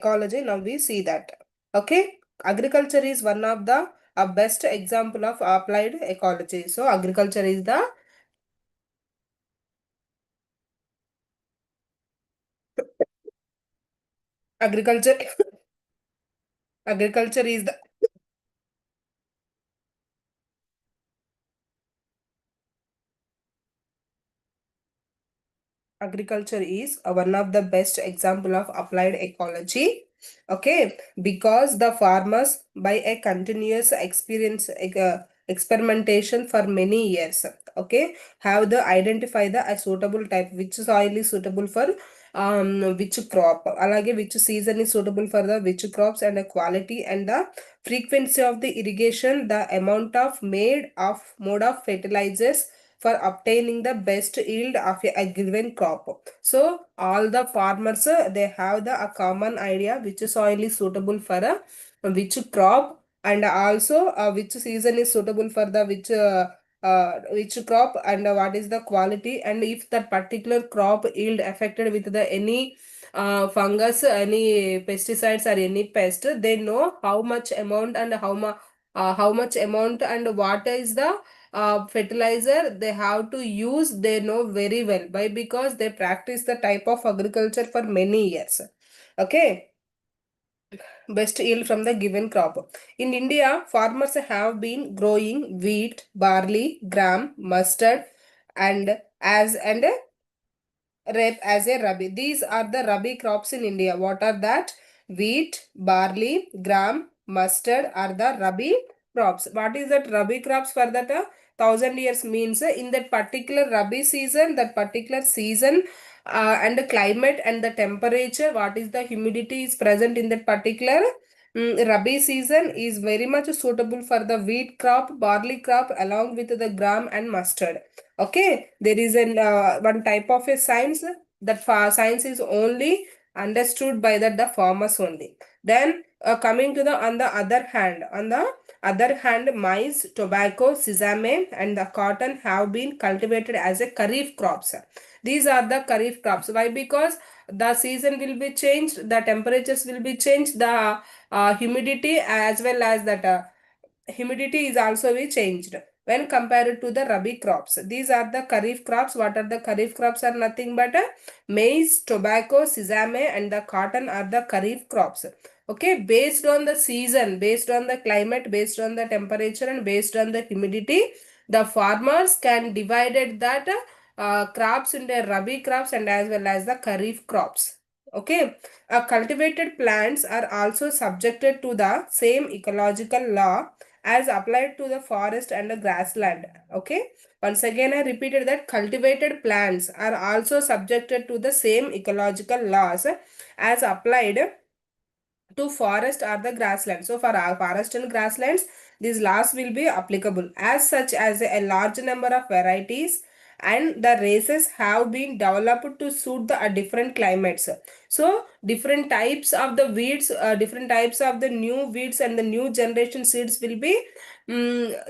ecology. Now we see that. Okay, agriculture is one of the best example of applied ecology. So agriculture is the agriculture agriculture is the agriculture is one of the best example of applied ecology. Okay, because the farmers by a continuous experience experimentation for many years, okay, have the identify the a suitable type, which soil is suitable for which crop, alage which season is suitable for the which crops, and the quality and the frequency of the irrigation, the amount of mode of fertilizers for obtaining the best yield of a given crop. So all the farmers they have the a common idea which soil is suitable for which crop, and also which season is suitable for the which crop, and what is the quality, and if that particular crop yield affected with the any fungus, any pesticides or any pest, they know how much amount and how much amount and what is the fertilizer they have to use. They know very well. Why? Because they practice the type of agriculture for many years. Okay, best yield from the given crop. In India, farmers have been growing wheat, barley, gram, mustard, and rape as a rabi. These are the rabi crops in India. What are that? Wheat, barley, gram, mustard are the rabi crops. What is that rabi crops for that? 1,000 years means in that particular rabi season, that particular season, and the climate and the temperature, what is the humidity is present in that particular rabi season is very much suitable for the wheat crop, barley crop, along with the gram and mustard. Okay, there is an one type of a science, that science is only understood by the farmers only. Then coming to the on the other hand, maize, tobacco, sesame, and the cotton have been cultivated as a kharif crops. These are the kharif crops. Why? Because the season will be changed, the temperatures will be changed, the humidity as well as that humidity is also be changed when compared to the rabi crops. These are the kharif crops. What are the kharif crops? Are nothing but maize, tobacco, sesame, and the cotton are the kharif crops. Okay, based on the season, based on the climate, based on the temperature, and based on the humidity, the farmers can divide it that crops into rabi crops and as well as the kharif crops. Okay, cultivated plants are also subjected to the same ecological law as applied to the forest and the grassland. Okay, once again I repeated that cultivated plants are also subjected to the same ecological laws as applied to forest or the grassland. So for our forest and grasslands, these laws will be applicable. As such, as a large number of varieties and the races have been developed to suit the different climates. So different types of the weeds, different types of the new weeds and the new generation seeds will be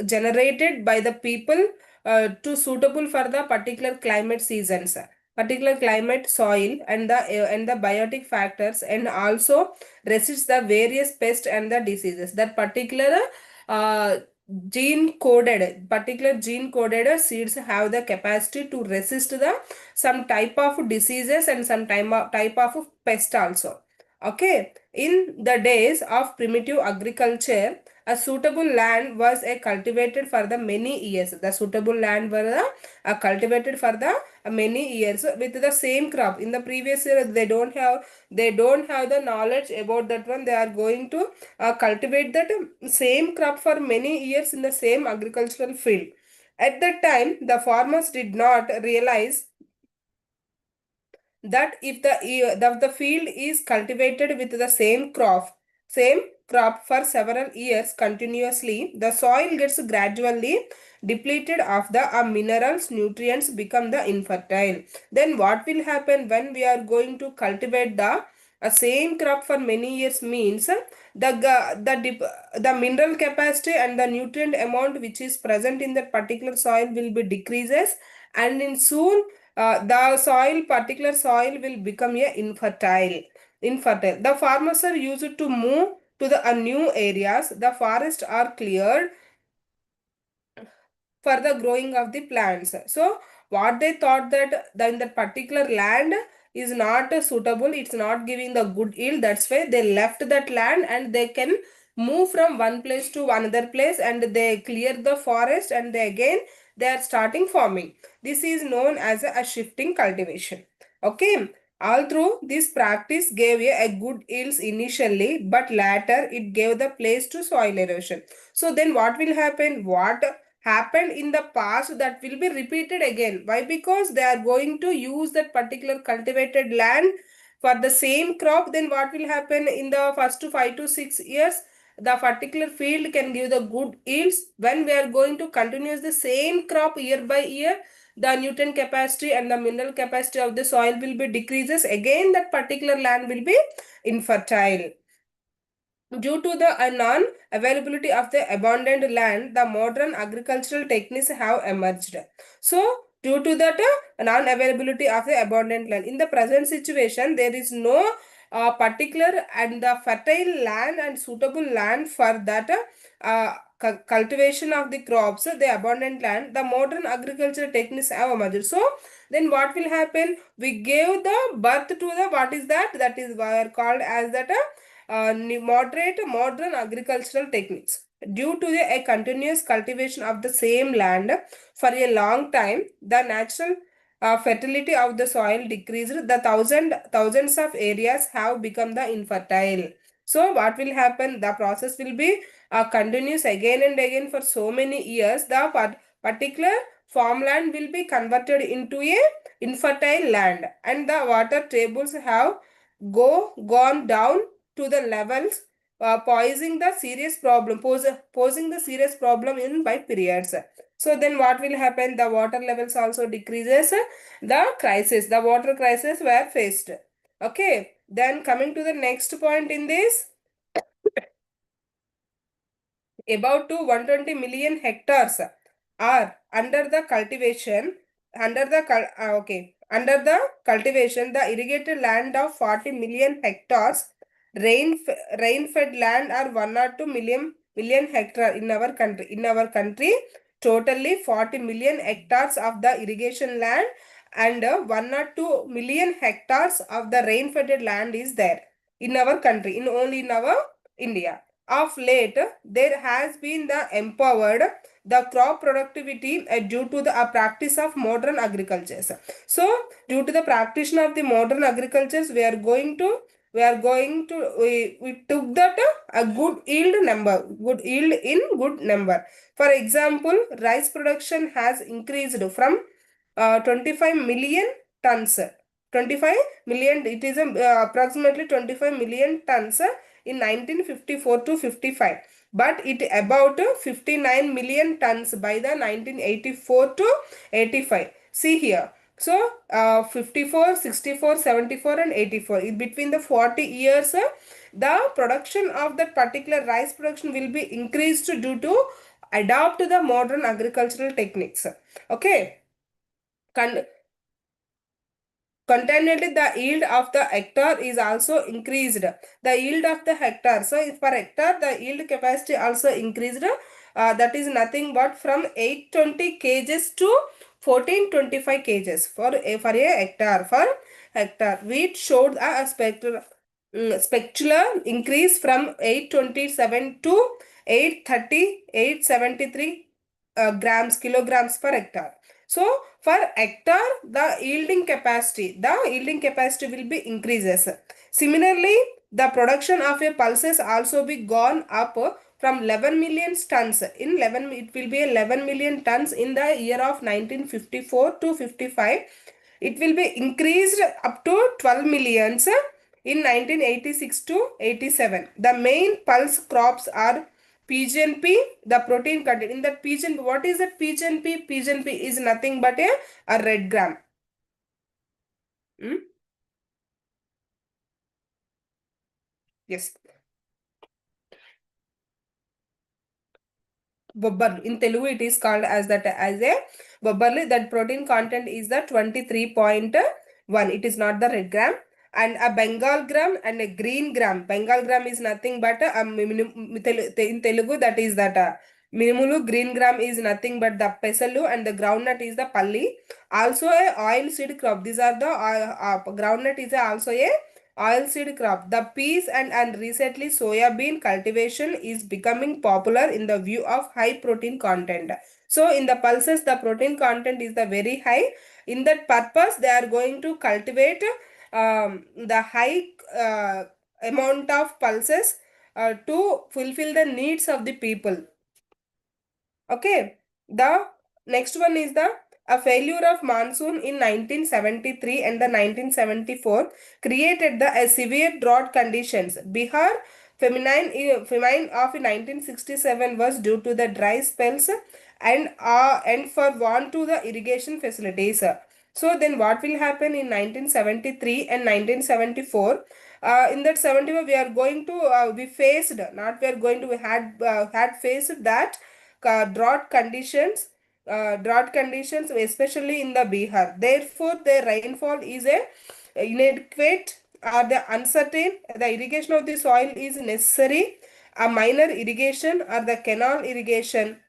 generated by the people to suitable for the particular climate seasons, particular climate, soil, and the biotic factors, and also resists the various pests and the diseases. That uh, particular gene coded seeds have the capacity to resist the some type of diseases and some type of pest also. Okay, in the days of primitive agriculture, a suitable land was a cultivated for the many years. The suitable land were cultivated for the many years with the same crop. In the previous year, they don't have the knowledge about that one. They are going to cultivate that same crop for many years in the same agricultural field. At that time, the farmers did not realize that if the field is cultivated with the same crop for several years continuously, the soil gets gradually depleted of the minerals, nutrients become the infertile. Then what will happen when we are going to cultivate the same crop for many years means the mineral capacity and the nutrient amount which is present in that particular soil will be decreases, and in soon the particular soil will become a infertile. infertile. The farmers are used to move to the new areas. The forests are cleared for the growing of the plants. So what they thought that in that particular land is not suitable, it's not giving the good yield. That's why they left that land and they can move from one place to another place, and they clear the forest and they are starting farming. This is known as a shifting cultivation. Okay. Although this practice gave a good yields initially, but later it gave the place to soil erosion. So then what will happen? What happened in the past, that will be repeated again. Why? Because they are going to use that particular cultivated land for the same crop. Then what will happen in the first 5 to 6 years? The particular field can give the good yields. When we are going to continue the same crop year by year, the nutrient capacity and the mineral capacity of the soil will be decreases. Again, that particular land will be infertile. Due to the non-availability of the abundant land, the modern agricultural techniques have emerged. So, due to that non-availability of the abundant land, in the present situation, there is no particular and the fertile land and suitable land for that cultivation of the crops, the abundant land. The modern agricultural techniques have emerged. So, then what will happen? We gave the birth to the, what is that? That is called as that moderate modern agricultural techniques. Due to a continuous cultivation of the same land for a long time, the natural fertility of the soil decreased. The thousands of areas have become the infertile. So what will happen? The process will be continuous again and again for so many years. The particular farmland will be converted into a infertile land, and the water tables have gone down to the levels posing the serious problem, posing the serious problem in by periods. So then what will happen? The water levels also decreases. The water crisis were faced. Okay. Then coming to the next point in this, about to 120 million hectares are under the cultivation. Under the cultivation, the irrigated land of 40 million hectares, rain fed land are 1 or 2 million hectare in our country. Totally 40 million hectares of the irrigation land, and 1 or 2 million hectares of the rain fed land is there in our country, in only in our India. Of late, there has been the empowered the crop productivity due to the practice of modern agriculture. So, due to the practice of the modern agriculture, we took that a good yield in good number. For example, rice production has increased from 25 million tons. 25 million, it is approximately 25 million tons in 1954 to 55, but it about 59 million tons by the 1984 to 85. See here. So 54, 64, 74 and 84. In between the 40 years, the production of that particular rice production will be increased due to adopt the modern agricultural techniques. Okay. Continually, the yield of the hectare is also increased. The yield of the hectare. So, if per hectare, the yield capacity also increased. That is nothing but from 820 kgs to 1425 kgs for a hectare. For hectare, wheat showed a spectacular increase from 827 to 830, 873 kilograms per hectare. So, for hectare, the yielding capacity will be increases. Similarly, the production of a pulses also be gone up from 11 million tons. It will be 11 million tons in the year of 1954 to 55. It will be increased up to 12 millions in 1986 to 87. The main pulse crops are PGNP, the protein content. In that PGNP, what is that PGNP? PGNP is nothing but a red gram. Hmm? Yes. Bobbarli. In Telugu, it is called as a Bobbarli. That protein content is the 23.1. It is not the red gram. and a Bengal gram and a green gram. Bengal gram is nothing but in Telugu that is that minimulu. Green gram is nothing but the pesalu, and the groundnut is the palli. Also a oil seed crop. These are the groundnut is also a oil seed crop. The peas and recently soya bean cultivation is becoming popular in the view of high protein content. So in the pulses, the protein content is the very high. In that purpose, they are going to cultivate the high amount of pulses to fulfill the needs of the people. Okay. The next one is the a failure of monsoon in 1973 and the 1974 created the severe drought conditions. Bihar famine of 1967 was due to the dry spells and for want to the irrigation facilities. So then what will happen in 1973 and 1974? In that 74 we are going to we faced, not we are going to we had faced that drought conditions, especially in the Bihar. Therefore, the rainfall is a inadequate or the uncertain. The irrigation of the soil is necessary. A minor irrigation or the canal irrigation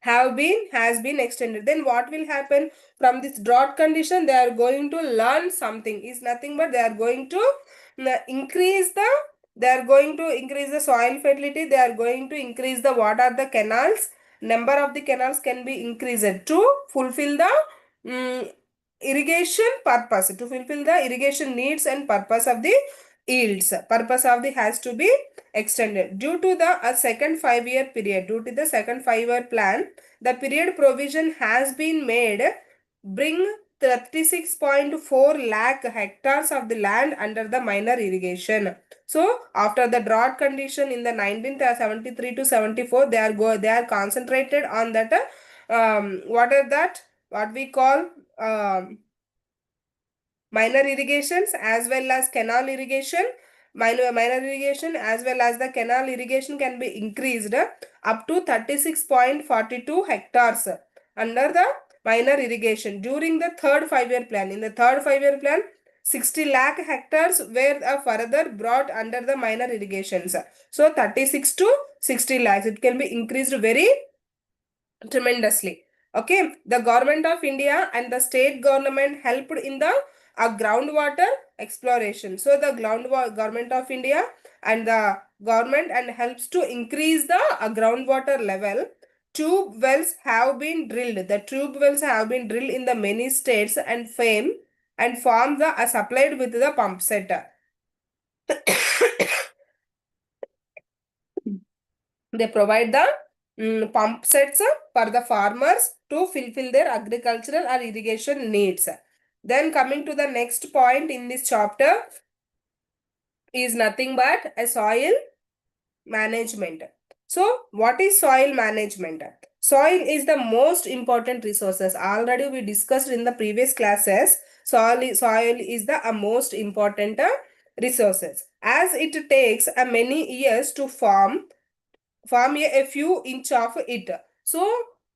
has been extended. Then what will happen from this drought condition? They are going to learn something. Is nothing but they are going to increase the soil fertility. They are going to increase the what are the canals. Number of the canals can be increased to fulfill the um, irrigation purpose, to fulfill the irrigation needs and purpose of the yields. Purpose of the has to be extended due to the second 5-year period. Due to the second 5-year plan, the period provision has been made bring 36.4 lakh hectares of the land under the minor irrigation. So after the drought condition in the 1973 to 74, they are concentrated on that what are that what we call minor irrigations as well as canal irrigation. Minor irrigation as well as the canal irrigation can be increased up to 36.42 hectares under the minor irrigation during the third 5-year plan. In the third 5-year plan, 60 lakh hectares were further brought under the minor irrigations. So 36 to 60 lakhs. It can be increased very tremendously. Okay, the government of India and the state government helped in the groundwater exploration. So the government of India and the government and helps to increase the groundwater level. Tube wells have been drilled. The tube wells have been drilled in the many states and form the supplied with the pump set. They provide the pump sets for the farmers to fulfill their agricultural or irrigation needs. Then coming to the next point in this chapter is nothing but a soil management. So what is soil management? Soil is the most important resources. Already we discussed in the previous classes. Soil is the most important resources, as it takes many years to form a few inch of it. So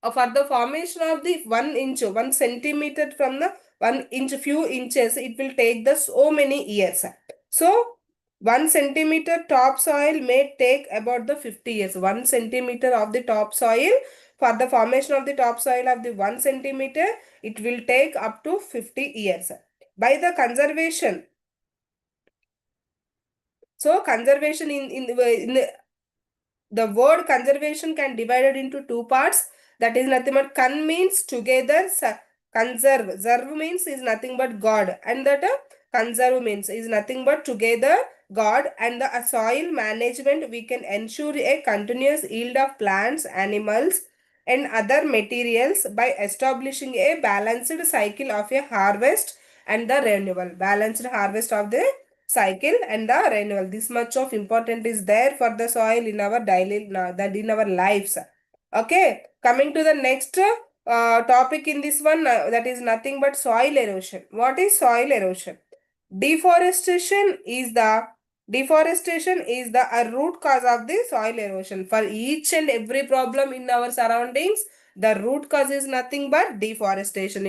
for the formation of the 1 inch, 1 centimeter from the 1 inch, few inches, it will take the so many years. So 1 centimeter topsoil may take about the 50 years. 1 centimeter of the topsoil, for the formation of the topsoil of the 1 centimeter, it will take up to 50 years. By the conservation, so conservation in the word conservation can divided into two parts. That is nothing but con means together, conserve. Serve means is nothing but God, and that conserve means is nothing but together God. And the soil management, we can ensure a continuous yield of plants, animals, and other materials by establishing a balanced cycle of a harvest and the renewal. Balanced harvest of the cycle and the renewal. This much of important is there for the soil in our daily that in our lives. Okay, coming to the next topic in this one, that is nothing but soil erosion. What is soil erosion? Deforestation is the root cause of the soil erosion. For each and every problem in our surroundings, the root cause is nothing but deforestation.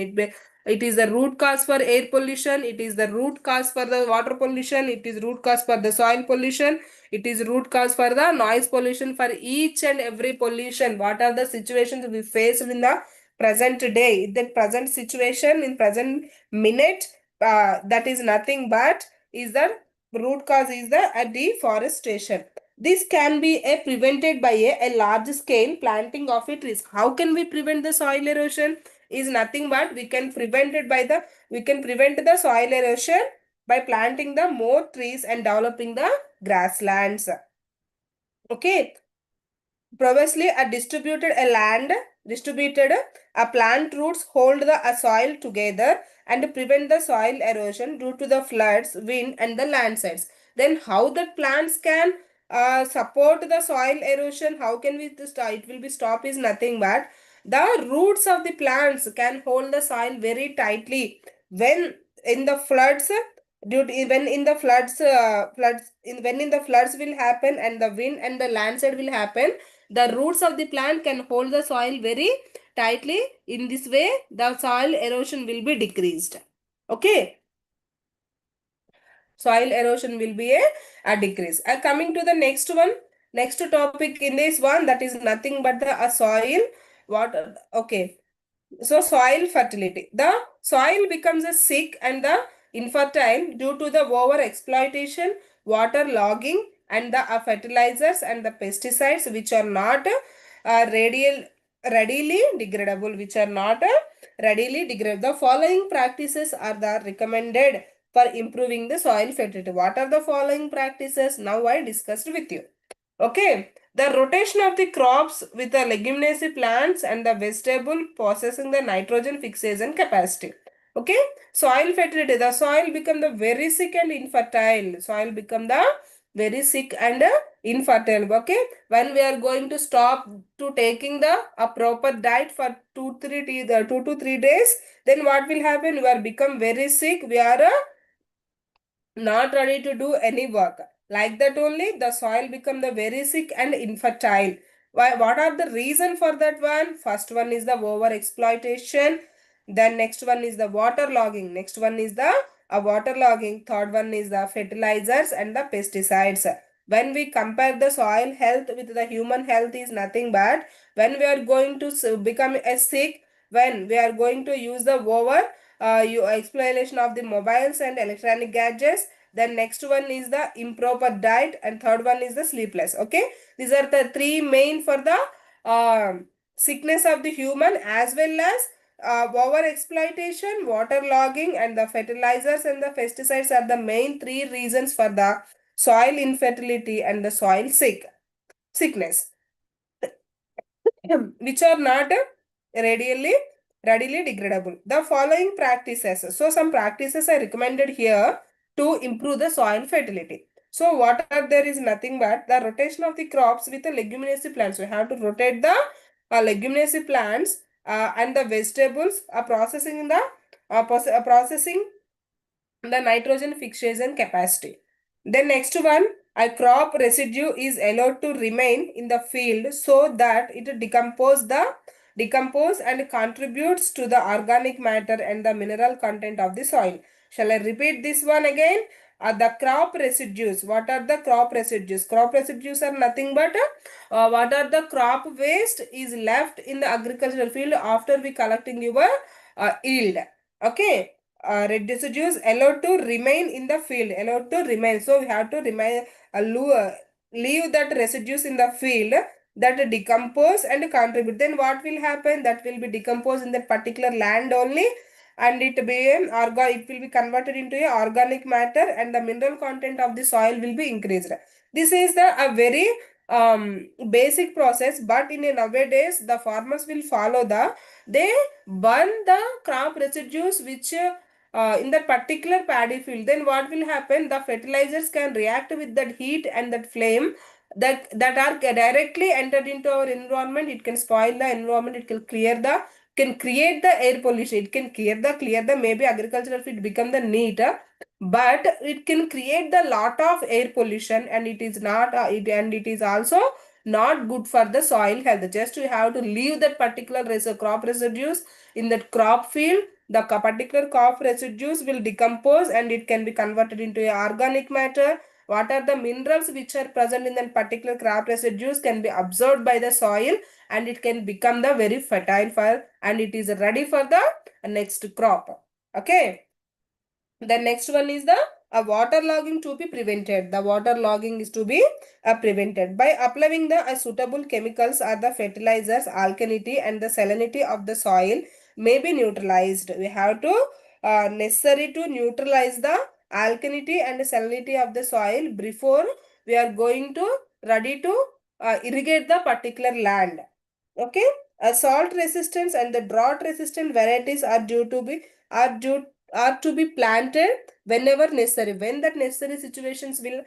It is the root cause for air pollution. It is the root cause for the water pollution. It is root cause for the soil pollution. It is root cause for the noise pollution. For each and every pollution, what are the situations we face in the present day? In the present situation, in present minute, that is nothing but is the root cause is the deforestation. This can be prevented by a large scale planting of a trees. How can we prevent the soil erosion? Is nothing but we can prevent the soil erosion by planting the more trees and developing the grasslands. Okay, previously distributed a plant roots hold the soil together and prevent the soil erosion due to the floods, wind and the landslides. Then how the plants can support the soil erosion? How can we it will be stop is nothing but the roots of the plants can hold the soil very tightly when in the floods due to when in the when in the floods will happen and the wind and the landslide will happen, the roots of the plant can hold the soil very tightly. In this way, the soil erosion will be decreased. Okay. Soil erosion will be a decrease. Coming to the next one, next topic in this one, that is nothing but the soil. What? Okay. So soil fertility. The soil becomes a sick and the infertile due to the over exploitation, water logging, and the fertilizers and the pesticides which are not readily degradable. Which are not readily degradable. The following practices are the recommended for improving the soil fertility. What are the following practices? Now I discussed with you. Okay, the rotation of the crops with the leguminous plants and the vegetable possessing the nitrogen fixation capacity. Okay, soil fertility. The soil become the very sick and infertile. Soil become the very sick and infertile. Okay, when we are going to stop to taking the a proper diet for 2 to 3 days, then what will happen? We are become very sick. We are not ready to do any work. Like that only the soil become the very sick and infertile. Why? What are the reason for that one? First one is the over exploitation. Then next one is the water logging. Next one is the water logging. Third one is the fertilizers and the pesticides. When we compare the soil health with the human health is nothing but when we are going to become a sick, when we are going to use the over exploration of the mobiles and electronic gadgets. Then next one is the improper diet and third one is the sleepless. Okay, these are the three main for the sickness of the human, as well as over exploitation, water logging and the fertilizers and the pesticides are the main three reasons for the soil infertility and the soil sickness. Which are not readily readily degradable. The following practices. So some practices are recommended here to improve the soil fertility. So what are there is nothing but the rotation of the crops with the leguminous plants. We have to rotate the leguminous plants and the vegetables are processing the processing the nitrogen fixation capacity. The next one, a crop residue is allowed to remain in the field so that it decompose and contributes to the organic matter and the mineral content of the soil. Shall I repeat this one again? The crop residues. What are the crop residues? Crop residues are nothing but what are the crop waste is left in the agricultural field after we collecting your yield. Okay, residues allowed to remain in the field, allowed to remain. So we have to remain leave that residues in the field that decompose and contribute. Then what will happen? That will be decomposed in that particular land only, and it will be converted into a organic matter, and the mineral content of the soil will be increased. This is the a very basic process, but in a nowadays the farmers will follow they burn the crop residues which in that particular paddy field. Then what will happen? The fertilizers can react with that heat and that flame that are directly entered into our environment. It can spoil the environment. It can create the air pollution. It can clear the maybe agricultural field become the neat, but it can create the lot of air pollution, and it is not it is also not good for the soil health. Just you have to leave that particular crop residues in that crop field the particular crop residues will decompose and it can be converted into a organic matter. What are the minerals which are present in that particular crop residues can be absorbed by the soil and it can become the very fertile for and it is ready for the next crop. Okay. The next one is the water logging to be prevented. The water logging is to be prevented by applying the suitable chemicals or the fertilizers, alkalinity and the salinity of the soil may be neutralized. We have to necessary to neutralize the alkalinity and salinity of the soil before we are going to ready to irrigate the particular land. Okay, salt resistance and the drought resistant varieties are due to be are due are to be planted whenever necessary. When that necessary situations will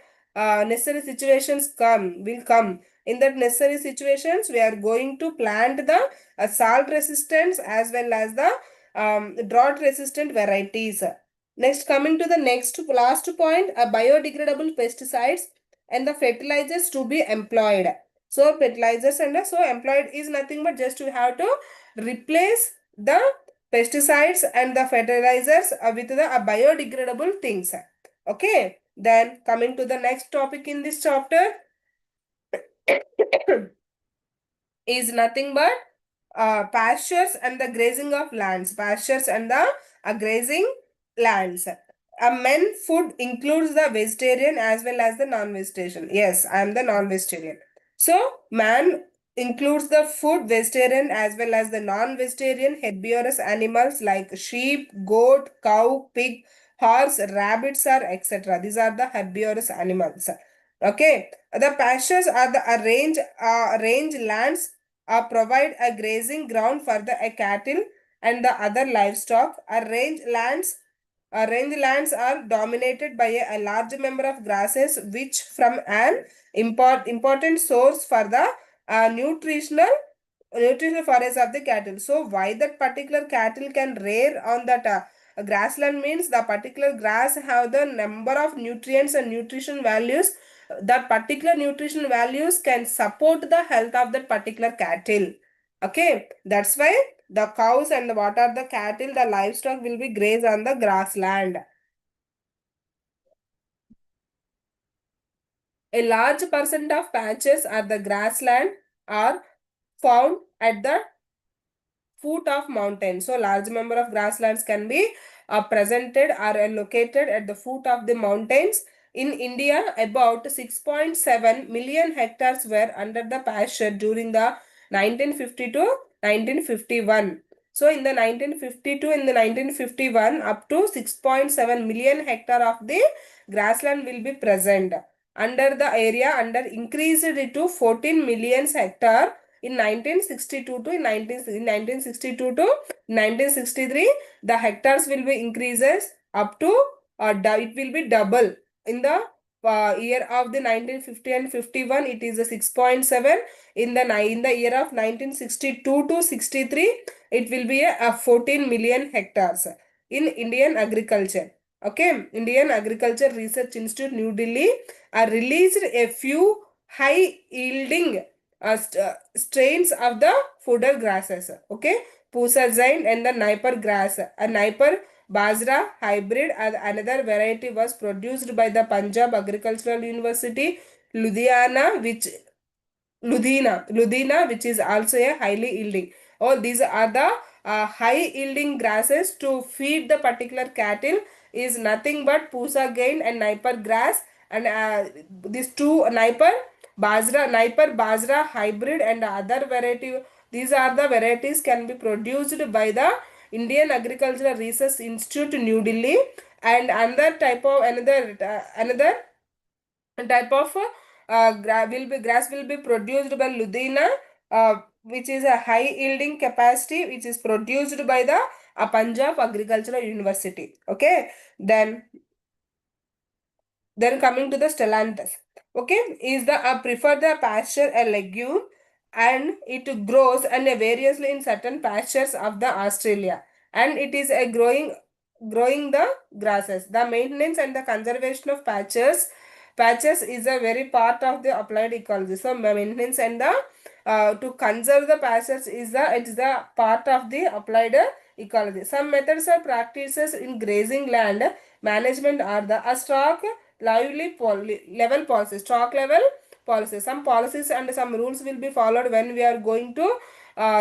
come. In that necessary situations, we are going to plant the salt resistance as well as the drought resistant varieties. Next, coming to the next last point, biodegradable pesticides and the fertilizers to be employed. So fertilizers and so employed is nothing but just you have to replace the pesticides and the fertilizers with the biodegradable things. Okay. Then coming to the next topic in this chapter is nothing but pastures and the grazing of lands. Pastures and the grazing lands. A men food includes the vegetarian as well as the non-vegetarian. Yes, I am the non-vegetarian. So, man includes the food vegetarian as well as the non-vegetarian herbivorous animals like sheep, goat, cow, pig, horse, rabbits, or etc. These are the herbivorous animals. Okay, the pastures are the range lands provide a grazing ground for the cattle and the other livestock. Range lands are dominated by a large number of grasses, which from an important source for the nutritional forage of the cattle. So why that particular cattle can rear on that grassland means the particular grass have the number of nutrients and nutrition values. That particular nutrition values can support the health of that particular cattle. Okay, that's why the cows and what are the cattle, the livestock will be graze on the grassland. A large percent of patches are the grassland are found at the foot of mountain. So large number of grasslands can be presented or located at the foot of the mountains. In India, about 6.7 million hectares were under the pasture during the 1950 to 1951. So in the 1952 and the 1951, up to 6.7 million hectare of the grassland will be present. Under the area under increased to 14 million hectare in 1962 to 1962 to 1963, the hectares will be increases up to it will be double in the year of the 1950 and 51. It is a 6.7 in the year of 1962 to 63. It will be a 14 million hectares in Indian agriculture. Okay, Indian Agriculture Research Institute, New Delhi, released a few high yielding strains of the fodder grasses. Okay, Pusa Zain and the Nipper grass. A Nipper Bajra hybrid and another variety was produced by the Punjab Agricultural University, Ludhiana, which is also a highly yielding. All these are the high yielding grasses to feed the particular cattle is nothing but Pusa Gain and Nipper grass and these two Nipper Bajra hybrid and other variety. These are the varieties can be produced by the Indian Agricultural Research Institute, New Delhi, and another type of grass will be produced by Ludhiana, which is a high yielding capacity, which is produced by the Punjab Agricultural University. Okay, then coming to the Stellantis. Okay, is the prefer the pasture a legume and it grows and variously in certain pastures of the Australia and it is a growing the grasses. The maintenance and the conservation of patches is a very part of the applied ecology. So maintenance and the to conserve the patches is the part of the applied ecology. Some methods or practices in grazing land management are the stock level policy, stock level policy. Some policies and some rules will be followed when we are going to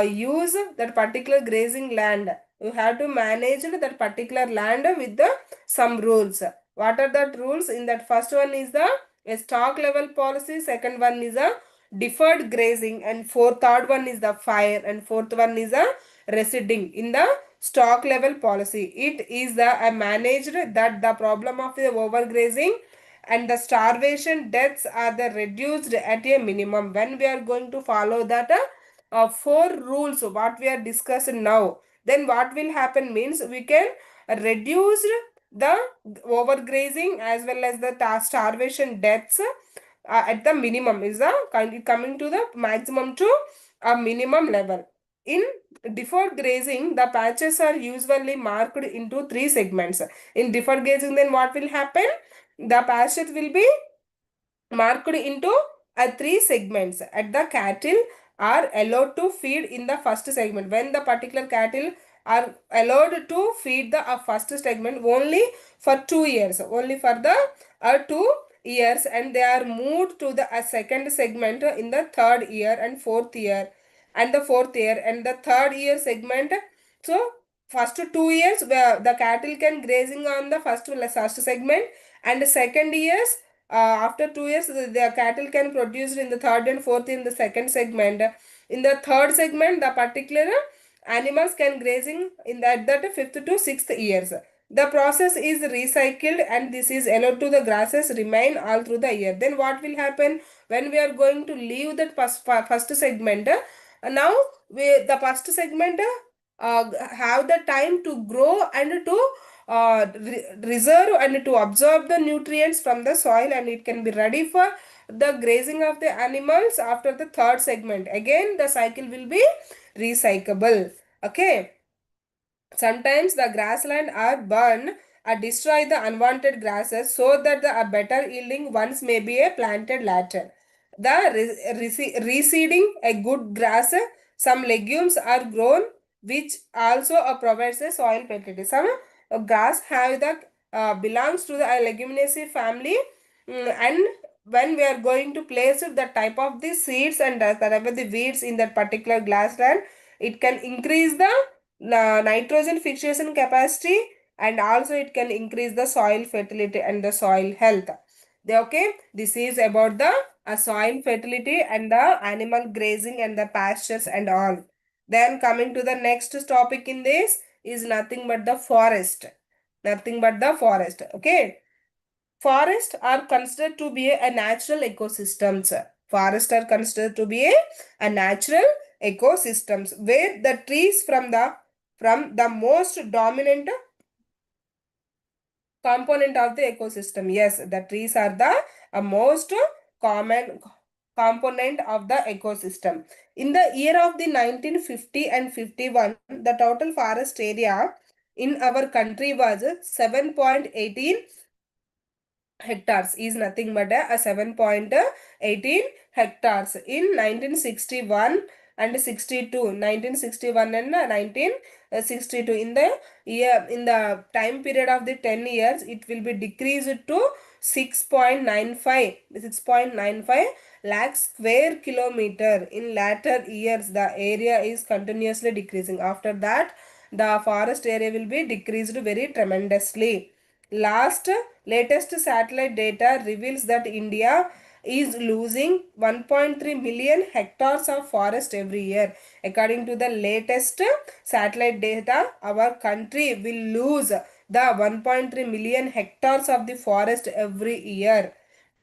use that particular grazing land. You have to manage that particular land with the some rules. What are the rules? In that first one is the a stock level policy, second one is a deferred grazing, and third one is the fire, and fourth one is a residing. In the stock level policy, it is the managed that the problem of the overgrazing and the starvation deaths are the reduced at a minimum. When we are going to follow that four rules what we are discussing now, then what will happen means we can reduce the overgrazing as well as the starvation deaths at the minimum is the coming to the maximum to a minimum level. In deferred grazing, the patches are usually marked into three segments. In deferred grazing, then what will happen? The patches will be marked into three segments. At the cattle are allowed to feed in the first segment. When the particular cattle are allowed to feed the first segment only for 2 years, only for the 2 years, and they are moved to the second segment in the third year and fourth year, and the fourth year and the third year segment. So first 2 years the cattle can grazing on the first segment, and the second years after 2 years, the cattle can produce in the third and fourth in the second segment. In the third segment, the particular animals can grazing in that fifth to sixth years. The process is recycled and this is allowed to the grasses remain all through the year. Then what will happen when we are going to leave that first segment? Now the first segment have the time to grow and to reserve and to absorb the nutrients from the soil, and it can be ready for the grazing of the animals after the third segment. Again the cycle will be recyclable. Okay. Sometimes the grassland are burned or destroy the unwanted grasses so that the better yielding ones may be planted later. The reseeding a good grass, some legumes are grown which also provides a soil fertility. Some grass have the belongs to the leguminaceae family, and when we are going to place the type of the seeds and whatever the weeds in that particular grassland, it can increase the nitrogen fixation capacity, and also it can increase the soil fertility and the soil health. Okay, this is about the soil fertility and the animal grazing and the pastures and all. Then coming to the next topic in this is nothing but the forest. Nothing but the forest. Okay. Forests are considered to be a natural ecosystems. Forests are considered to be a natural ecosystems where the trees from the most dominant component of the ecosystem. Yes, the trees are the most common component of the ecosystem. In the year of the 1950 and 51, the total forest area in our country was 7.18 hectares, is nothing but a 7.18 hectares. In 1961 and 62, 1961 and 1962, in the year, in the time period of the 10 years, it will be decreased to 6.95 lakh square kilometer. In latter years the area is continuously decreasing. After that the forest area will be decreased very tremendously. Latest satellite data reveals that India is losing 1.3 million hectares of forest every year. According to the latest satellite data, our country will lose the 1.3 million hectares of the forest every year.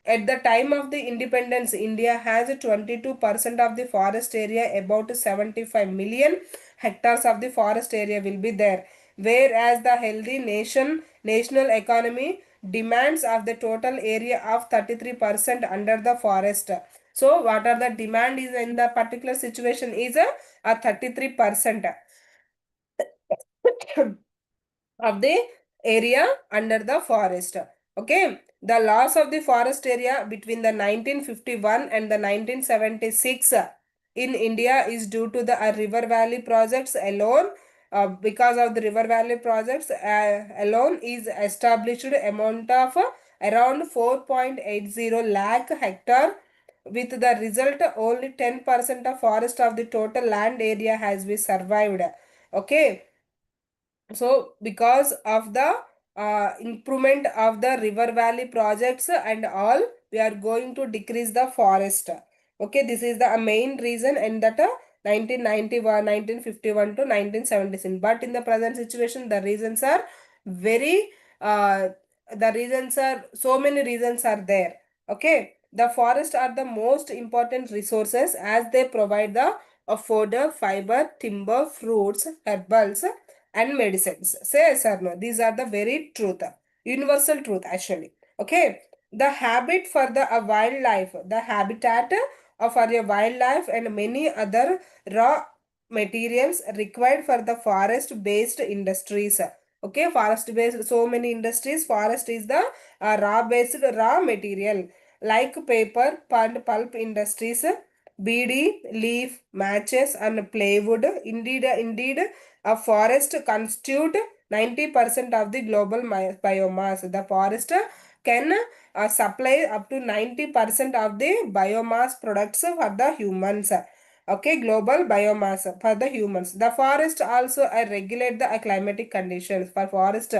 At the time of the independence, India has 22% of the forest area, about 75 million hectares of the forest area will be there. Whereas the healthy national economy demands of the total area of 33% under the forest. So what are the demand is in the particular situation is a 33% of the area under the forest. Okay, the loss of the forest area between the 1951 and the 1976 in India is due to the river valley projects alone. because of the river valley projects alone is established amount of around 4.80 lakh hectare, with the result only 10% of forest of the total land area has been survived. Okay, so because of the improvement of the river valley projects and all, we are going to decrease the forest. Okay, this is the main reason, and that 1991 1951 to 1976. But in the present situation, the reasons are very the reasons are so many reasons are there. Okay, the forest are the most important resources as they provide the fodder, fiber, timber, fruits, herbals, and medicines. Say yes or no. These are the very truth, universal truth actually. Okay. The habit for the wildlife, the habitat for a wildlife and many other raw materials required for the forest based industries. Okay, forest based, so many industries. Forest is the raw material like paper, pulp industries, BD, leaf, matches, and plywood. Indeed, a forest constitute 90% of the global biomass. The forest can supply up to 90% of the biomass products for the humans. Okay, global biomass for the humans. The forest also regulate the climatic conditions. For forest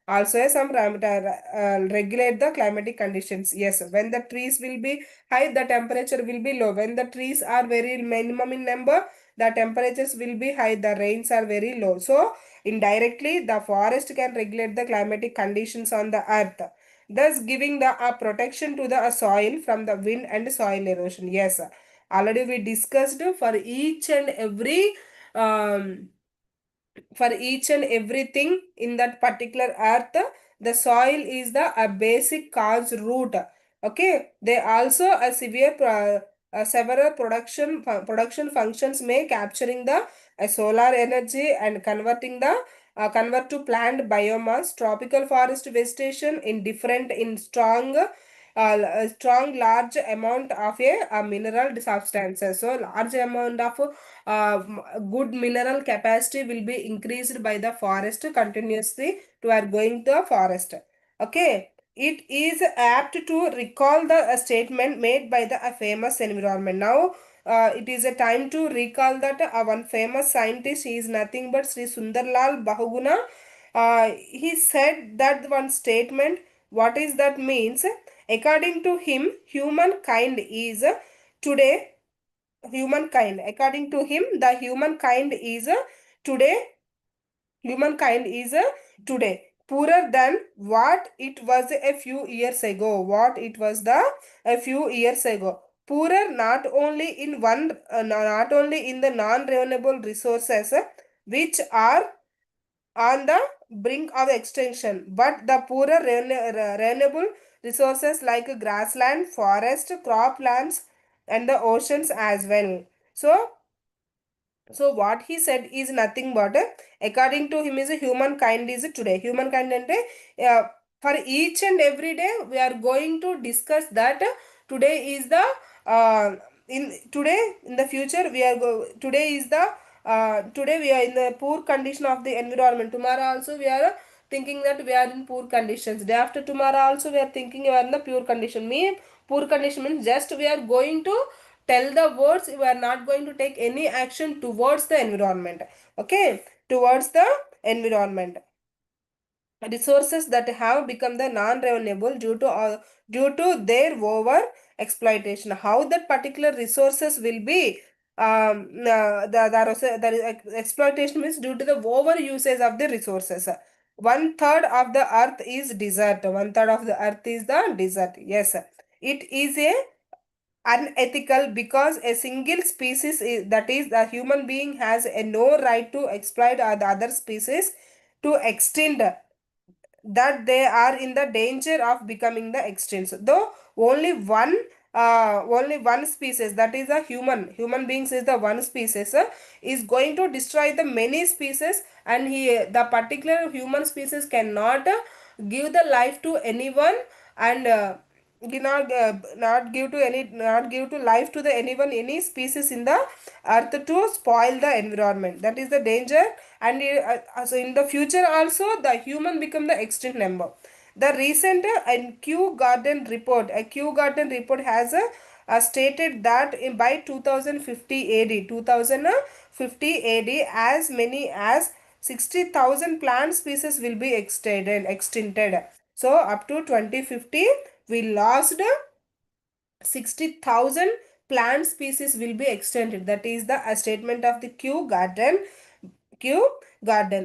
also some parameter regulate the climatic conditions. Yes, when the trees will be high, the temperature will be low. When the trees are very minimum in number, the temperatures will be high, the rains are very low. So indirectly the forest can regulate the climatic conditions on the earth, thus giving the protection to the soil from the wind and soil erosion. Yes, already we discussed for each and every um, for each and everything in that particular earth, the soil is the basic cause root. Okay, they also a several production functions may capturing the solar energy and converting the convert to plant biomass, tropical forest vegetation in different in strong a strong large amount of a mineral substances. So large amount of good mineral capacity will be increased by the forest continuously to are going to a forest. Okay, it is apt to recall the statement made by the famous environment. Now it is a time to recall that one famous scientist is nothing but Sri Sundarlal Bahuguna. He said that one statement. What is that means? According to him, humankind is today humankind. According to him, the today humankind is today poorer than what it was a few years ago. What it was the a few years ago. Poorer not only in not only in the non-renewable resources which are on the brink of extinction, but the poorer renewable resources like grassland, forest, croplands, and the oceans as well. So, what he said is nothing but according to him is humankind is today. Humankind and for each and every day we are going to discuss that today is the in today in the future we are today is the today we are in the poor condition of the environment. Tomorrow also we are thinking that we are in poor conditions. Day after tomorrow also we are thinking we are in the pure condition. Poor condition means just we are going to tell the words, we are not going to take any action towards the environment. Okay, towards the environment, resources that have become the non-renewable due to their over exploitation. How that particular resources will be exploitation means due to the over usage of the resources. One third of the earth is desert. One third of the earth is the desert. Yes, it is a unethical because a single species is, that is the human being has a no right to exploit the other species to extend that they are in the danger of becoming the extinct. Though only one species, that is a human beings is the one species is going to destroy the many species, and the particular human species cannot give the life to anyone, and not give to any, not give to life to the anyone, any species in the earth to spoil the environment. That is the danger. And so in the future also the human become the extinct number. The recent Kew Garden report, a Kew Garden report has stated that by 2050 AD, 2050 AD, as many as 60,000 plant species will be extincted. So up to 2050, we lost 60,000 plant species will be extincted. That is the statement of the Kew Garden.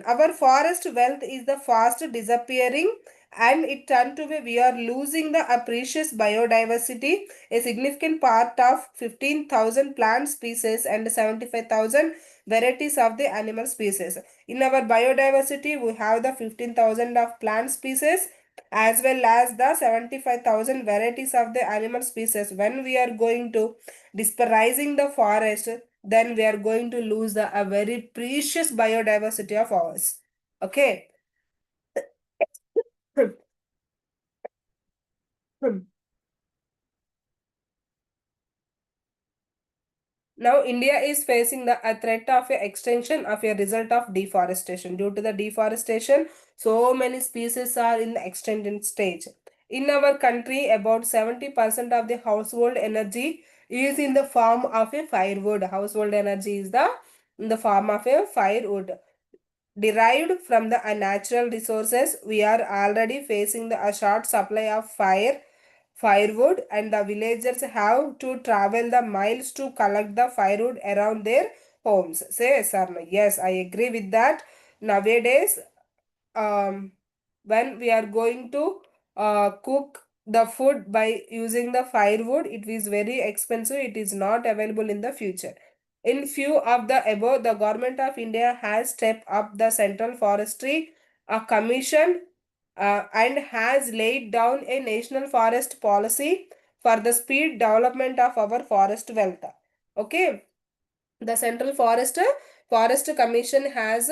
Our forest wealth is the fast disappearing, and it turned to be we are losing the precious biodiversity. A significant part of 15,000 plant species and 75,000 varieties of the animal species. In our biodiversity, we have the 15,000 of plant species as well as the 75,000 varieties of the animal species. When we are going to dispersing the forest, then we are going to lose a very precious biodiversity of ours. Okay. Now, India is facing a threat of a extinction of a result of deforestation. Due to the deforestation, so many species are in the extinct stage. In our country, about 70% of the household energy is in the form of a firewood. Household energy is the in the form of a firewood derived from the natural resources. We are already facing a short supply of firewood, and the villagers have to travel the miles to collect the firewood around their homes. Say yes or no? Yes, I agree with that. Nowadays, um, when we are going to cook the food by using the firewood, it is very expensive. It is not available in the future. In few of the above, the government of India has stepped up the Central Forestry Commission and has laid down a national forest policy for the speed development of our forest wealth. Okay, the Central Forest Commission has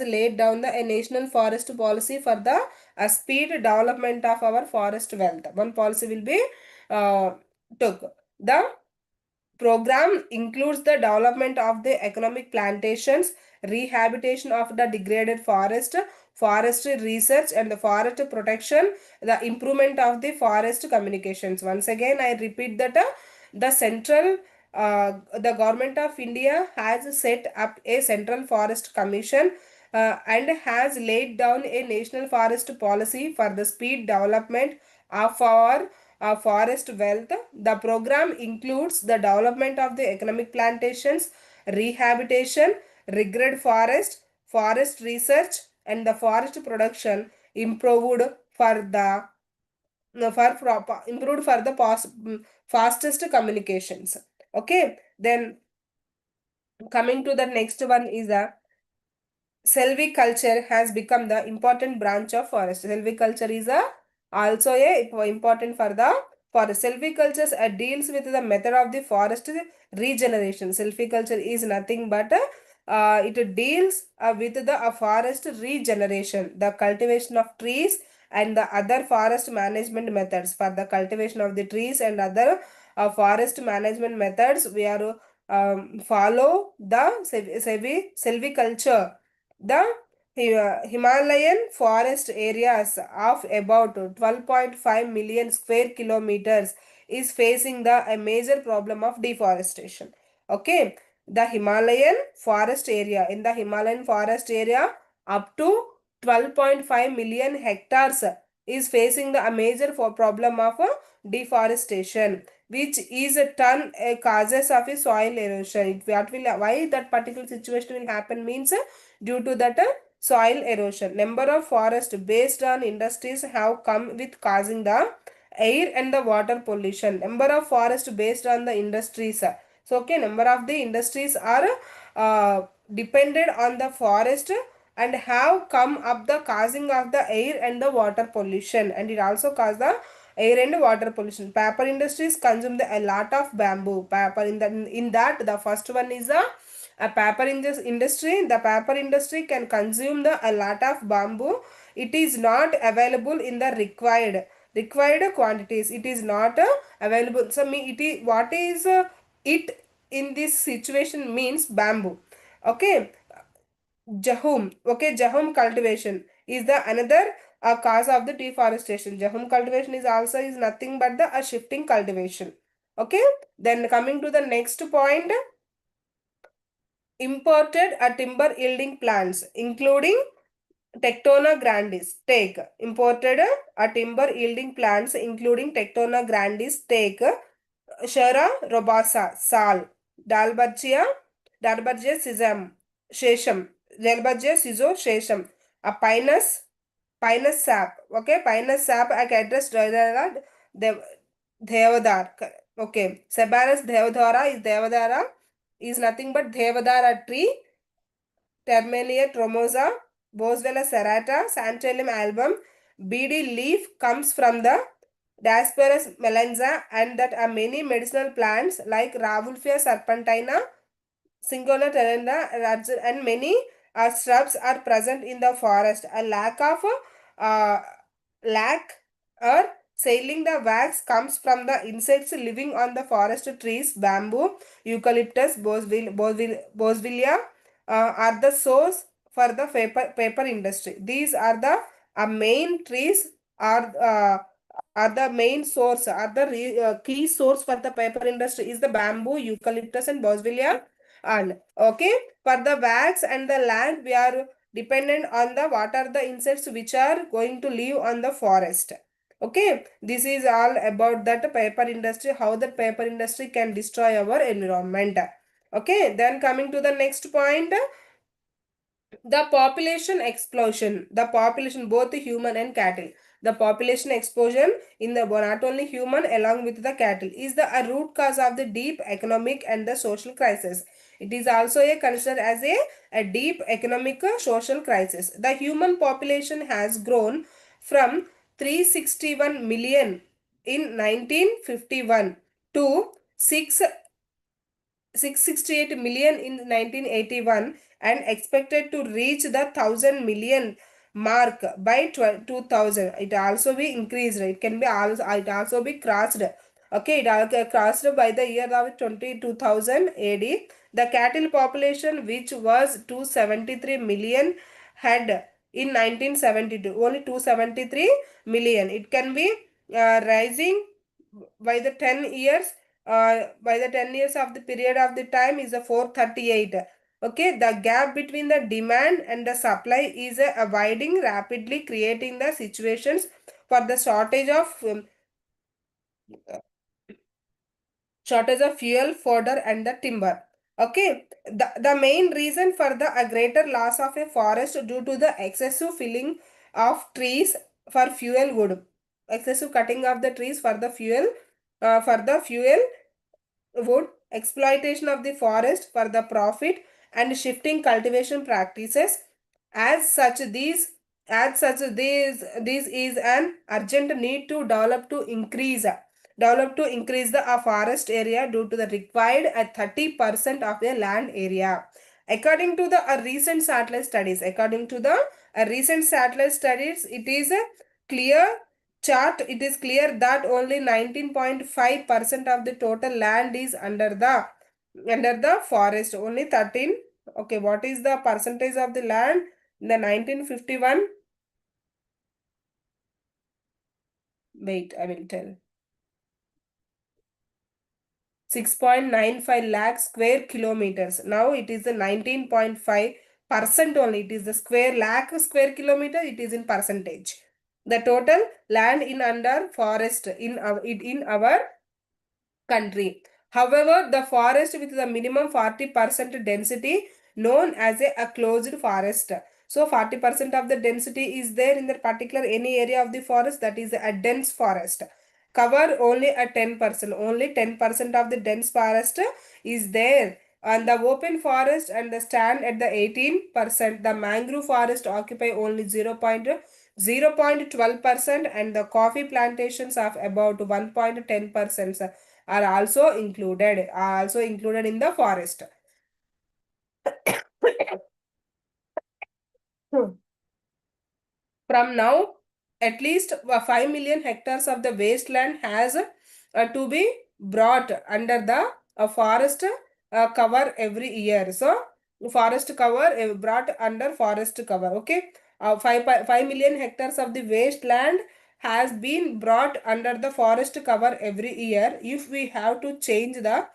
laid down a national forest policy for the speed development of our forest wealth. One policy will be uh, took. The program includes the development of the economic plantations, rehabilitation of the degraded forest, forestry research and the forest protection, the improvement of the forest communications. Once again, I repeat that the government of India has set up a Central Forest Commission and has laid down a national forest policy for the speed development of our forest wealth. The program includes the development of the economic plantations, rehabilitation, regret forest, forest research, and the forest production improved for the improved for the fastest communications. Okay, then coming to the next one is a Silviculture has become the important branch of forest. Silviculture is also important for the forest. Silviculture deals with the method of the forest regeneration. Silviculture is nothing but it deals with the forest regeneration, the cultivation of trees and the other forest management methods. For the cultivation of the trees and other forest management methods, we are follow the silviculture. The Himalayan forest areas of about 12.5 million square kilometers is facing a major problem of deforestation. Okay, the Himalayan forest area, in the Himalayan forest area, up to 12.5 million hectares is facing a major problem of deforestation, which is a ton causes of a soil erosion. What will, why that particular situation will happen means due to that soil erosion. Number of forests based on industries have come with causing the air and the water pollution. Number of forests based on the industries. So, okay, number of the industries are depended on the forest and have come up the causing of the air and the water pollution, and it also cause the air and water pollution. Paper industries consume a lot of bamboo. Paper in that the first one is a paper in this industry. The paper industry can consume a lot of bamboo. It is not available in the required. required quantities. It is not available. So it is what is it in this situation means bamboo. Okay, Jahum. Okay, Jahum cultivation is the another cause of the deforestation. Jahum cultivation is also is nothing but the shifting cultivation. Okay, then coming to the next point, imported timber yielding plants, including Tectona grandis, take. Imported timber yielding plants, including Tectona grandis, take. Shara robusta, sal. Dalbergia, Dalbergia shesham. Dalbergia sizo shesham. A Pinus sap. Okay, Pinus sap, I can address Dev, Devadar. Okay, Sebanus Devadara is Devadara is nothing but Devadara tree. Termelia tromosa, Boswella serrata, Santalum album. BD leaf comes from the Dasperus melanza, and that are many medicinal plants like Ravulfia serpentina, Cinchona terenda, and many shrubs are present in the forest. A uh, lack or sailing the wax comes from the insects living on the forest trees, bamboo, eucalyptus, boswellia are the source for the paper industry. These are the main trees are uh, are the main source, are the key source for the paper industry is the bamboo, eucalyptus and boswellia. And okay, for the wax and the land, we are dependent on the what are the insects which are going to live on the forest. Okay, this is all about that paper industry, how the paper industry can destroy our environment. Okay, then coming to the next point, the population explosion, the population, both the human and cattle, the population explosion in the not only human along with the cattle is the a root cause of the deep economic and the social crisis. It is also considered as a deep economic social crisis. The human population has grown from 361 million in 1951 to 668 million in 1981 and expected to reach the 1000 million mark by 2000. It also be increased. It can be also, it also be crossed. Okay, it also crossed by the year of 2000 AD. The cattle population, which was 273 million, had in 1972 only 273 million. It can be rising by the 10 years, by the 10 years of the period of the time is a 438. Okay, the gap between the demand and the supply is widening rapidly, creating the situations for the shortage of fuel, fodder, and the timber. Okay, the main reason for the a greater loss of a forest due to the excessive filling of trees for fuel wood, excessive cutting of the trees for the fuel wood, exploitation of the forest for the profit, and shifting cultivation practices. As such, this is an urgent need to develop to increase the forest area due to the required at 30% of the land area. According to the recent satellite studies, it is a clear chart. It is clear that only 19.5% of the total land is under the forest. Only 13. Okay, what is the percentage of the land in the 1951? Wait, I will tell. 6.95 lakh square kilometers. Now it is the 19.5% only. It is the square kilometer. It is in percentage. The total land in under forest in our country. However, the forest with the minimum 40% density known as a closed forest. So 40% of the density is there in the particular any area of the forest, that is a dense forest. Cover only a 10%. Only 10% of the dense forest is there. And the open forest and the stand at the 18%. The mangrove forest occupy only 0.12%, and the coffee plantations of about 1.10% are also included in the forest. From now at least 5 million hectares of the wasteland has to be brought under the forest cover every year. So forest cover brought under forest cover. Okay, 5 million hectares of the wasteland has been brought under the forest cover every year. If we have to change the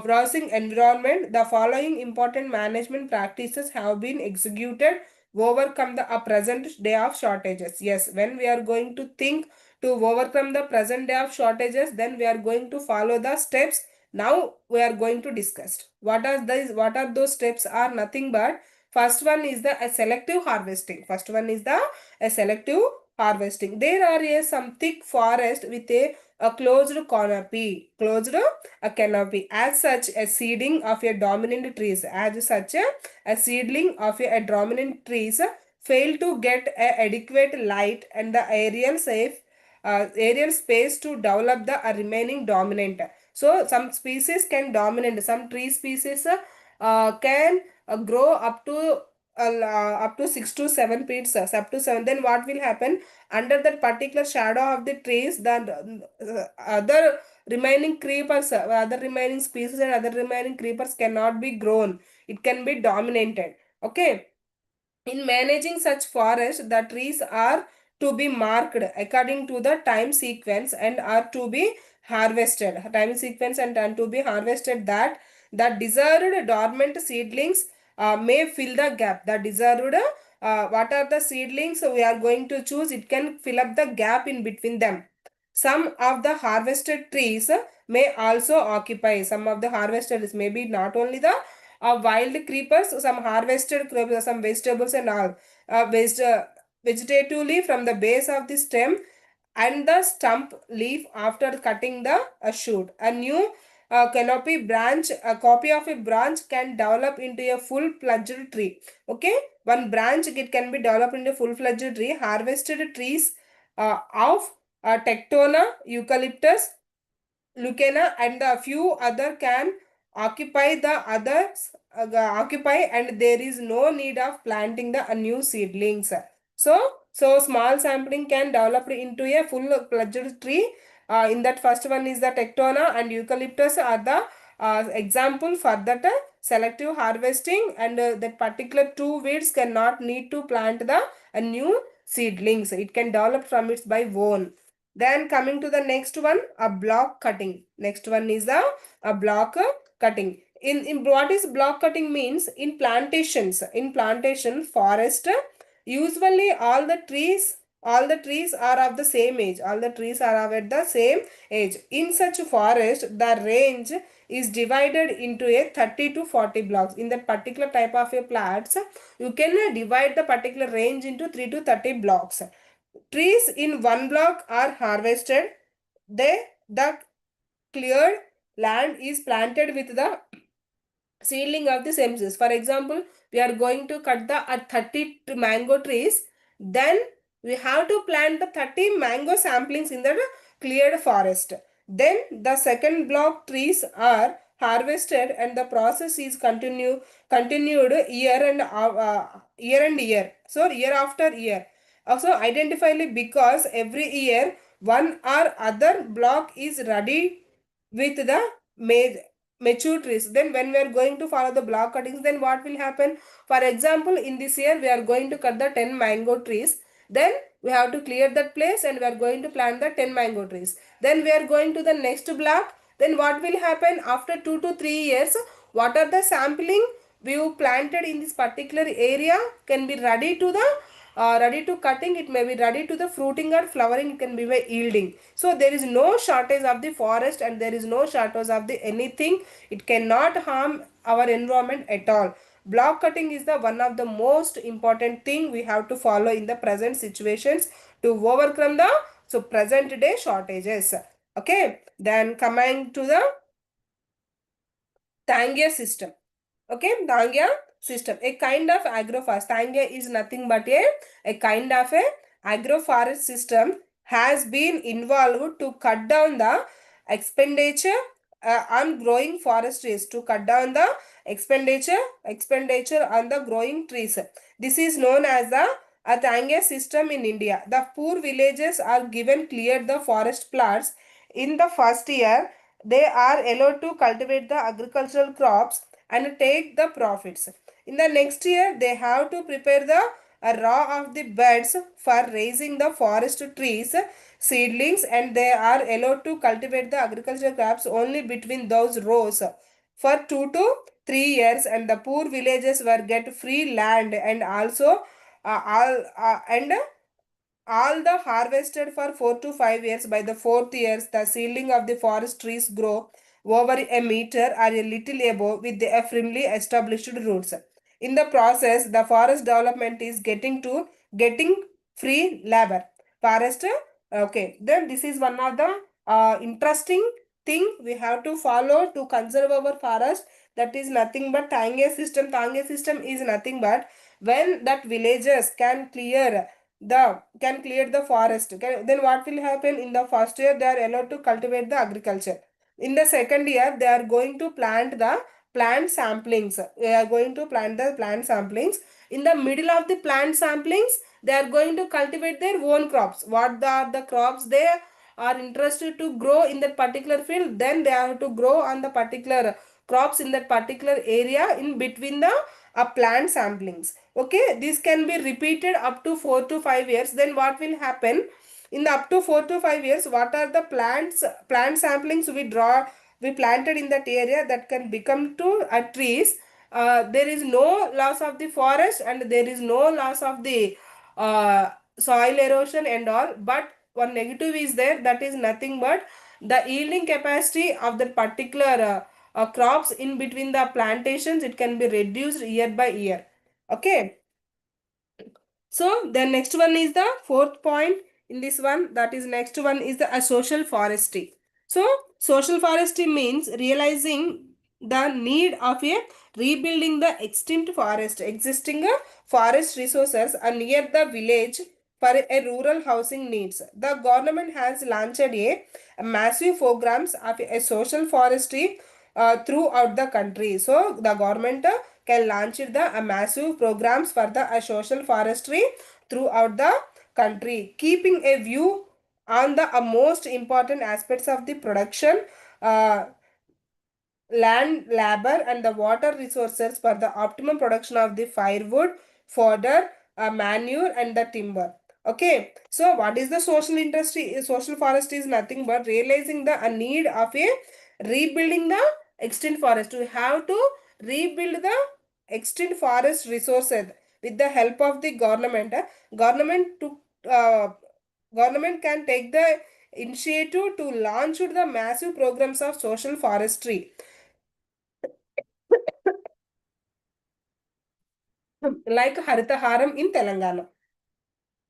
browsing environment, the following important management practices have been executed overcome the present day of shortages. Yes, when we are going to think to overcome the present day of shortages, then we are going to follow the steps. Now we are going to discuss what are these, what are those steps are nothing but first one is the a selective harvesting. First one is the a selective harvesting. There are some thick forest with a closed canopy, closed a canopy. As such, a seeding of a dominant trees, as such a seedling of a dominant trees fail to get a adequate light and the aerial space to develop the remaining dominant. So some species can dominate, some tree species can grow up to 6 to 7 feet, up to 7. Then what will happen? Under that particular shadow of the trees, the other remaining creepers, other remaining species and other remaining creepers cannot be grown. It can be dominated. Okay. In managing such forests, the trees are to be marked according to the time sequence and are to be harvested. Time sequence and to be harvested that the desired dormant seedlings may fill the gap. The desired, what are the seedlings we are going to choose? It can fill up the gap in between them. Some of the harvested trees may also occupy. Some of the harvested is maybe not only the wild creepers, some harvested creepers, some vegetables and all. Vegetatively from the base of the stem and the stump leaf after cutting the shoot. A new canopy branch, a copy of a branch can develop into a full-fledged tree. Okay, one branch it can be developed into a full-fledged tree. Harvested trees of tectona, eucalyptus, Lucena and a few other can occupy the others occupy and there is no need of planting the new seedlings. So small sampling can develop into a full-fledged tree. In that first one is the tectona and eucalyptus are the example for that selective harvesting and that particular two weeds cannot need to plant the new seedlings. It can develop from its by own. Then coming to the next one, a block cutting. Next one is a block cutting. In what is block cutting means? In plantation forest, usually all the trees are of the same age. All the trees are of at the same age. In such forest, the range is divided into a 30 to 40 blocks. In that particular type of a plants, you can divide the particular range into 3 to 30 blocks. Trees in one block are harvested. The cleared land is planted with the seedling of the same seeds. For example, we are going to cut the 30 mango trees. Then we have to plant the 30 mango samplings in the cleared forest. Then the second block trees are harvested and the process is continued year and year. So year after year. Also identify because every year one or other block is ready with the mature trees. Then when we are going to follow the block cuttings, then what will happen? For example, in this year we are going to cut the 10 mango trees. Then we have to clear that place and we are going to plant the 10 mango trees. Then we are going to the next block. Then what will happen after 2 to 3 years? What are the sampling we planted in this particular area can be ready to the ready to cutting. It may be ready to the fruiting or flowering. It can be by yielding. So there is no shortage of the forest and there is no shortage of the anything. It cannot harm our environment at all. Block cutting is the one of the most important thing we have to follow in the present situations to overcome the present day shortages. Okay, then coming to the Tangia system. Okay, Tangia system, a kind of agroforest. Tangia is nothing but a kind of a agroforest system has been involved to cut down the expenditure on growing forest trees, to cut down the expenditure on the growing trees. This is known as the a Tanga system in India. The poor villages are given cleared the forest plots. In the first year, they are allowed to cultivate the agricultural crops and take the profits. In the next year, they have to prepare the raw of the beds for raising the forest trees, seedlings, and they are allowed to cultivate the agricultural crops only between those rows for 2 to 3 years, and the poor villages were get free land and also all the harvested for 4 to 5 years. By the fourth years, the ceiling of the forest trees grow over a meter or a little above with the firmly established roots. In the process, the forest development is getting free labor. Forest, okay. Then this is one of the interesting thing we have to follow to conserve our forest. That is nothing but Tange system. Tange system is nothing but when that villagers can clear the forest. Then what will happen? In the first year they are allowed to cultivate the agriculture. In the second year they are going to plant the plant samplings. They are going to plant the plant samplings. In the middle of the plant samplings they are going to cultivate their own crops. What are the crops they are interested to grow in that particular field, then they have to grow on the particular crops in that particular area in between the plant samplings. Okay, this can be repeated up to 4 to 5 years. Then what will happen? In the up to 4 to 5 years, what are the plant samplings we planted in that area that can become to trees? There is no loss of the forest and there is no loss of the soil erosion and all, but one negative is there, that is nothing but the yielding capacity of the particular crops in between the plantations, it can be reduced year by year. Okay, so the next one is the fourth point in this one. That is next one is the social forestry. So social forestry means realizing the need of a rebuilding the extinct forest, existing forest resources are near the village for a rural housing needs. The government has launched a massive programs of a social forestry throughout the country. So the government can launch the massive programs for the social forestry throughout the country, keeping a view on the most important aspects of the production, uh, land, labor, and the water resources for the optimum production of the firewood, fodder, manure, and the timber. Okay, so what is the social industry? Social forestry is nothing but realizing the need of a rebuilding the extinct forest. We have to rebuild the extinct forest resources with the help of the government. Government to uh, Government can take the initiative to launch the massive programs of social forestry like Haritaharam in Telangana.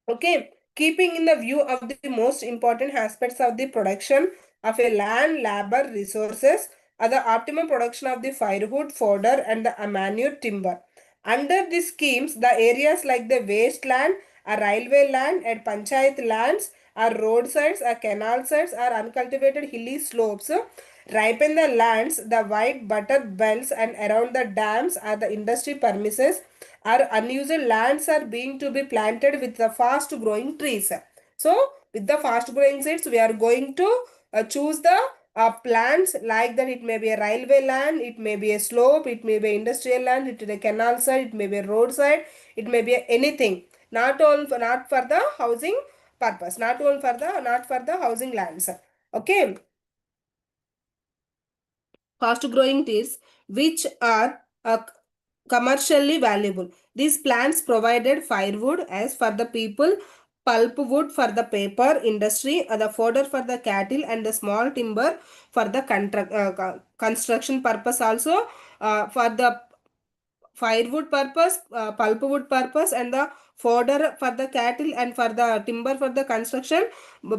Okay, keeping in the view of the most important aspects of the production of a land, labor, resources, are the optimum production of the firewood, fodder, and the manure timber. Under these schemes, the areas like the wasteland, a railway land, and panchayat lands, are roadsides, are canal sides, are uncultivated hilly slopes. Ripen the lands, the white butter belts, and around the dams are the industry premises our unused lands are being to be planted with the fast growing trees. So with the fast growing seeds, we are going to choose the plants like that. It may be a railway land, it may be a slope, it may be industrial land, it is a canal side, it may be a roadside, it may be anything. Not for the housing purpose, not for the housing lands. Okay, fast growing trees which are commercially valuable. These plants provided firewood as for the people, pulpwood for the paper industry, the fodder for the cattle, and the small timber for the construction purpose also, for the firewood purpose, pulpwood purpose, and the fodder for the cattle and for the timber for the construction.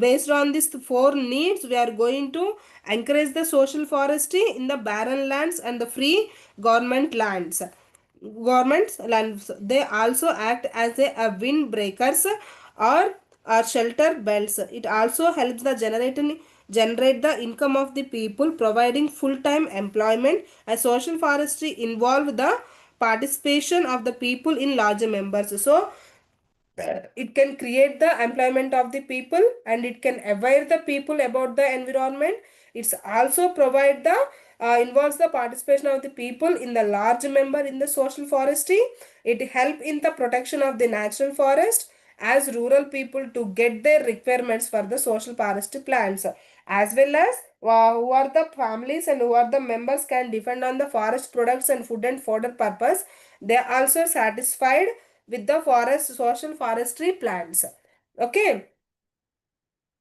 Based on these four needs, we are going to encourage the social forestry in the barren lands and the free government lands. Governments lands, they also act as a wind breakers or shelter belts. It also helps the generate the income of the people, providing full-time employment. A social forestry involve the participation of the people in larger members. So it can create the employment of the people, and it can aware the people about the environment. It's also provide the involves the participation of the people in the large member in the social forestry. It help in the protection of the natural forest as rural people to get their requirements for the social forestry plants, as well as who are the families and who are the members can depend on the forest products and food and fodder purpose. They are also satisfied with the forest social forestry plants. Okay.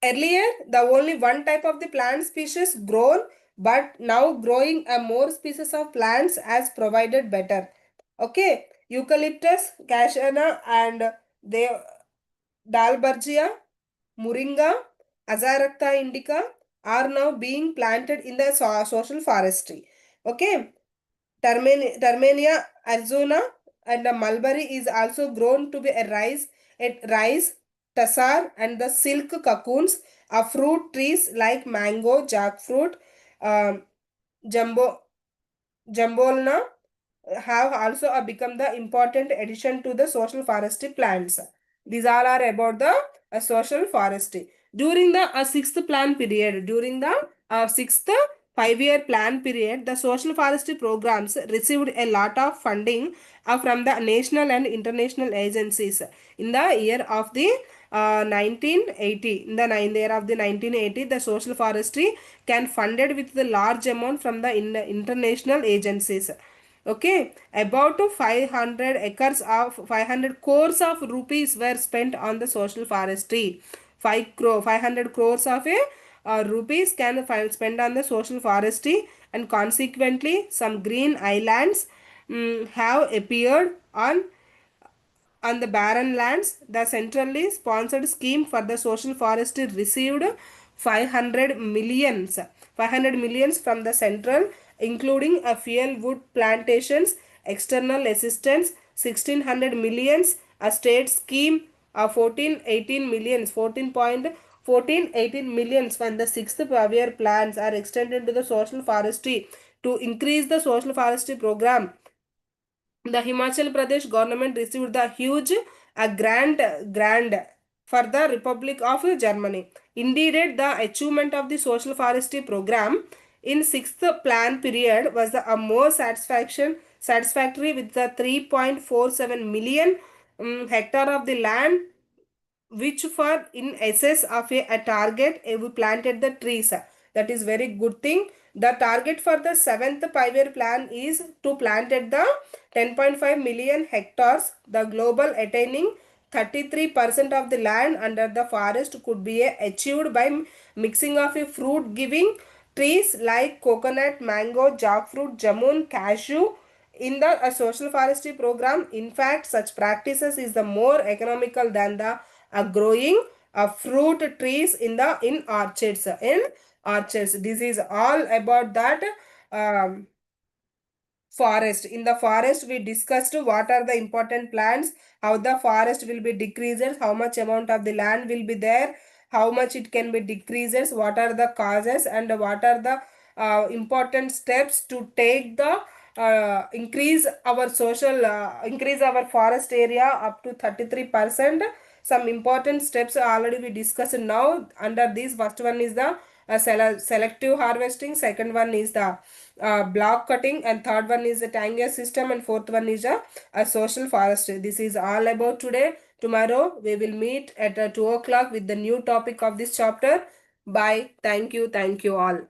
Earlier, the only one type of the plant species grown, but now growing a more species of plants as provided better. Okay. Eucalyptus, cassia, and the dalbergia, moringa, azadirachta indica are now being planted in the social forestry. Okay. Termania arizona and the mulberry is also grown to be a rice, tassar, and the silk cocoons of fruit trees like mango, jackfruit, um, jumbo, jambolna have also become the important addition to the social forestry plants. These all are about the social forestry. During the sixth 5-year plan period, the social forestry programs received a lot of funding from the national and international agencies. In the year of the 1980, in the year of the 1980, the social forestry can funded with the large amount from the international agencies. Okay, about 500 acres of 500 crores of rupees were spent on the social forestry. 500 crores of rupees can spend on the social forestry, and consequently some green islands have appeared on the barren lands. The centrally sponsored scheme for the social forestry received 500 millions, 500 millions from the central, including a fuel wood plantations, external assistance, 1600 millions, a state scheme of 1418 millions, 14.1418 millions when the sixth five-year plans are extended to the social forestry to increase the social forestry program. The Himachal Pradesh government received the huge grant for the Republic of Germany. Indeed, the achievement of the social forestry program in sixth plan period was a more satisfactory with the 3.47 million hectare of the land, which for in excess of a target we planted the trees. That is very good thing. The target for the seventh 5-year plan is to plant at the 10.5 million hectares. The global attaining 33% of the land under the forest could be achieved by mixing of a fruit giving trees like coconut, mango, jackfruit, jamun, cashew in the social forestry program. In fact, such practices is the more economical than the growing fruit trees in orchards. This is all about that um, forest. In the forest we discussed what are the important plants, how the forest will be decreases, how much amount of the land will be there, how much it can be decreases, what are the causes, and what are the important steps to take the increase our forest area up to 33%. Some important steps already we discussed now. Under this, first one is the selective harvesting, second one is the block cutting, and third one is the tangier system, and fourth one is a social forestry. This is all about today. Tomorrow we will meet at 2 o'clock with the new topic of this chapter. Bye. Thank you all.